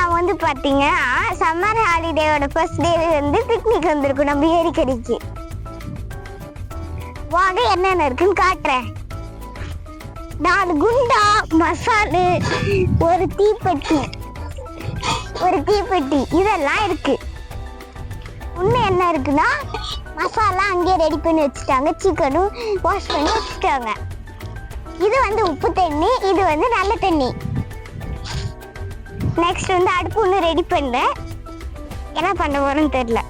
நான் வந்து பார்த்தீங்கன்னா சம்மர் ஹாலிடேயோட ஃபர்ஸ்ட் டே வந்து பிக்னிக் வந்திருக்கும் நம்ம ஏரிக்கடிக்கு. வாங்க என்னென்ன இருக்குன்னு காட்டுறேன். 4 குண்டா, மசாலு, ஒரு தீப்பெட்டி இதெல்லாம் இருக்கு. இன்னும் என்ன இருக்குன்னா மசாலா அங்கேயே ரெடி பண்ணி வச்சுட்டாங்க. சிக்கனும் வாஷ் பண்ணி வச்சுட்டாங்க. இது வந்து உப்பு தண்ணி, இது வந்து நல்ல தண்ணி. நெக்ஸ்ட் வந்து அடுப்பு ஒன்று ரெடி பண்ணேன். என்ன பண்ண போறேன்னு தெரியல.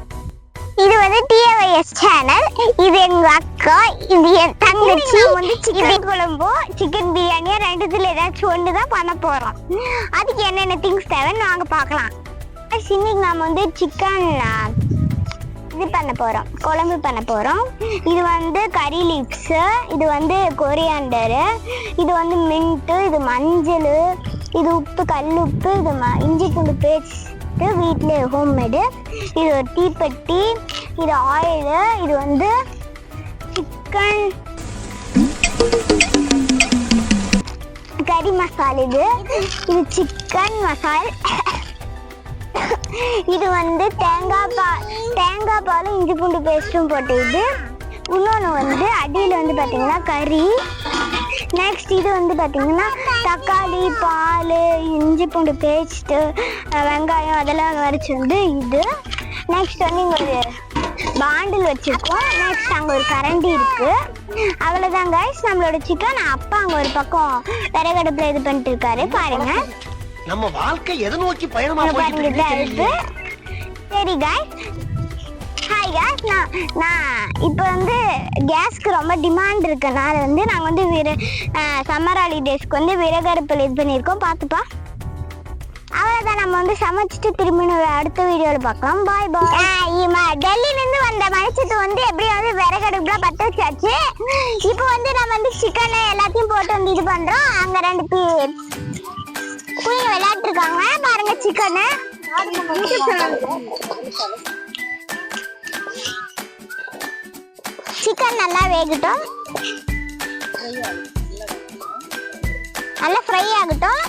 இது வந்து TAYS சேனல். இது எங்க அக்கா, இது என் தங்கச்சி. வந்து சிக்கன் குழம்போ சிக்கன் பிரியாணியோ ரெண்டுத்துல ஏதாச்சும் ஒன்று தான் பண்ண போறோம். அதுக்கு என்னென்ன திங்ஸ் தேவைன்னு நாங்கள் பார்க்கலாம். இன்னைக்கு நாம வந்து சிக்கன் இது பண்ண போறோம், குழம்பு பண்ண போறோம். இது வந்து கறி லீவ்ஸ், இது வந்து கொரியாண்டரு, இது வந்து மின்ட்டு, இது மஞ்சள், இது உப்பு, கல் உப்பு, இது இஞ்சி பூண்டு பேஸ்ட்டு வீட்டிலே ஹோம்மேடு, இது ஒரு தீப்பெட்டி, இது ஆயிலு, இது வந்து சிக்கன் கறி மசாலா, இது சிக்கன் மசால், இது வந்து தேங்காய் பாலும் இஞ்சி பூண்டு பேஸ்ட்டும் போட்டு. இது இன்னொன்று வந்து அடியில் வந்து பார்த்தீங்கன்னா கறி. நெக்ஸ்ட் இது வந்து பார்த்தீங்கன்னா தக்காளி, பால், இஞ்சி பூண்டு பேஸ்ட்டு, வெங்காயம் அதெல்லாம் வரைச்சி வந்து இது. நெக்ஸ்ட் வந்து இங்கே ஒரு பாண்டில் வச்சுருக்கோம். நெக்ஸ்ட் அங்கே ஒரு கரண்டி இருக்குது. அவ்வளோதான் கைஸ் நம்மளோட சிக்கன். அப்பா அங்கே ஒரு பக்கம் விறகடுப்பில் இது பண்ணிட்டு இருக்காரு பாருங்க. நம்ம வாழ்க்கை எதை நோக்கி பயணமா போயிட்டு இருக்கு. சரி गाइस, ஹாய் गाइस. நான் இப்போ வந்து கேஸ்க்கு ரொம்ப டிமாண்ட் இருக்கனால வந்து நாங்கள் வந்து சம்மர் ஹாலிடேஸ்க்கு வந்து விறகடுப்பில் இது பண்ணியிருக்கோம். பார்த்துப்பா. அவ்வளோதான். நம்ம வந்து சமைச்சிட்டு திரும்பி அடுத்த வீடியோவில் பார்க்கலாம். பாய் பாய். டெல்லியிலேருந்து வந்த மனுஷத்து வந்து எப்படியாவது விறகடுப்புலாம் பற்ற வச்சாச்சு. இப்போ வந்து நம்ம வந்து சிக்கனை எல்லாத்தையும் போட்டு வந்து இது பண்ணுறோம். அங்கே 2 குயிங்க விளையாட்டு இருக்காங்க பாருங்க. சிக்கனு சிக்கன் நல்லா வேகட்டும், நல்லா ஃப்ரை ஆகட்டும்.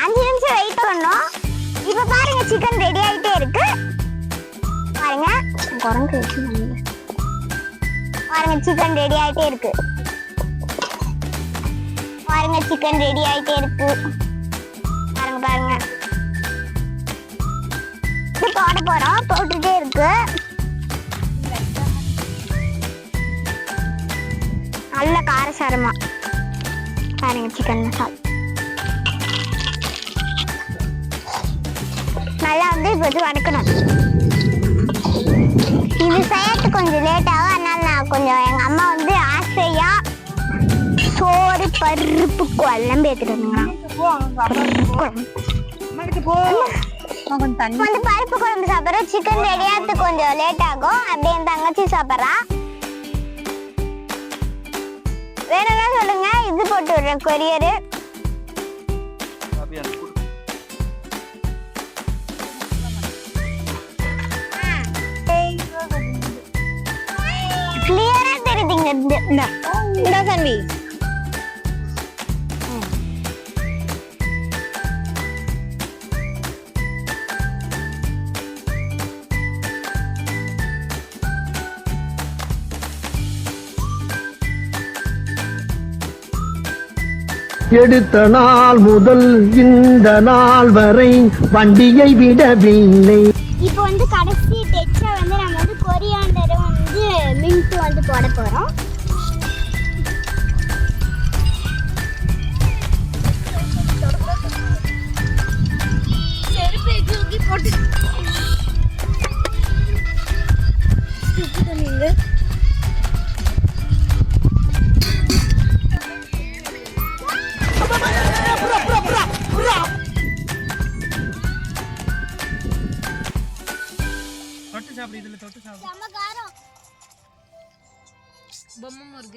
5 நிமிஷம் வெயிட் பண்ணோம். இப்ப பாருங்க சிக்கன் ரெடி ஆயிட்டே இருக்கு. பாருங்க குரங்கு பாருங்க சிக்கன் ரெடி ஆயிட்டே இருக்கு. பாருங்க சிக்கன் ரெடி ஆயிட்டே இருக்கு. பாருங்க பாருங்க. இது போட போறோம். போட்டுட்டே இருக்கு. நல்ல காரசாரமா பாருங்க சிக்கன் மசாலா நல்லா வந்து இப்போ வதக்கணும். இது செய்யறதுக்கு கொஞ்சம் லேட் ஆகும். அதனால நான் கொஞ்சம் எங்க அம்மா வந்து ஆசையா சோறு பருப்பு குழம்பு ஏத்துட்டு வந்து பருப்பு குழம்பு சாப்பிட்றோம். சிக்கன் ரெடியாகிறதுக்கு கொஞ்சம் லேட் ஆகும். அப்படியே என் தங்கச்சி சாப்பிட்றா. வேணும்னா சொல்லுங்க, இது போட்டு விடுறேன் கொரியரு. கிளியரா தெரியுதுங்க. இந்த சன்வி எடுத்த நாள் முதல் இந்த நாள் வரை வண்டியை விடவில்லை. இப்போ வந்து கடைசி டெக்ஸ்டா வந்து நம்ம வந்து கொரியாண்டர் வந்து மின்ட் வந்து போட போறோம். போட்டு தொட்டு சாப்பிடு. இதுல தொட்டு சாப்பிடு. செம காரம். பொம்மை முருகு.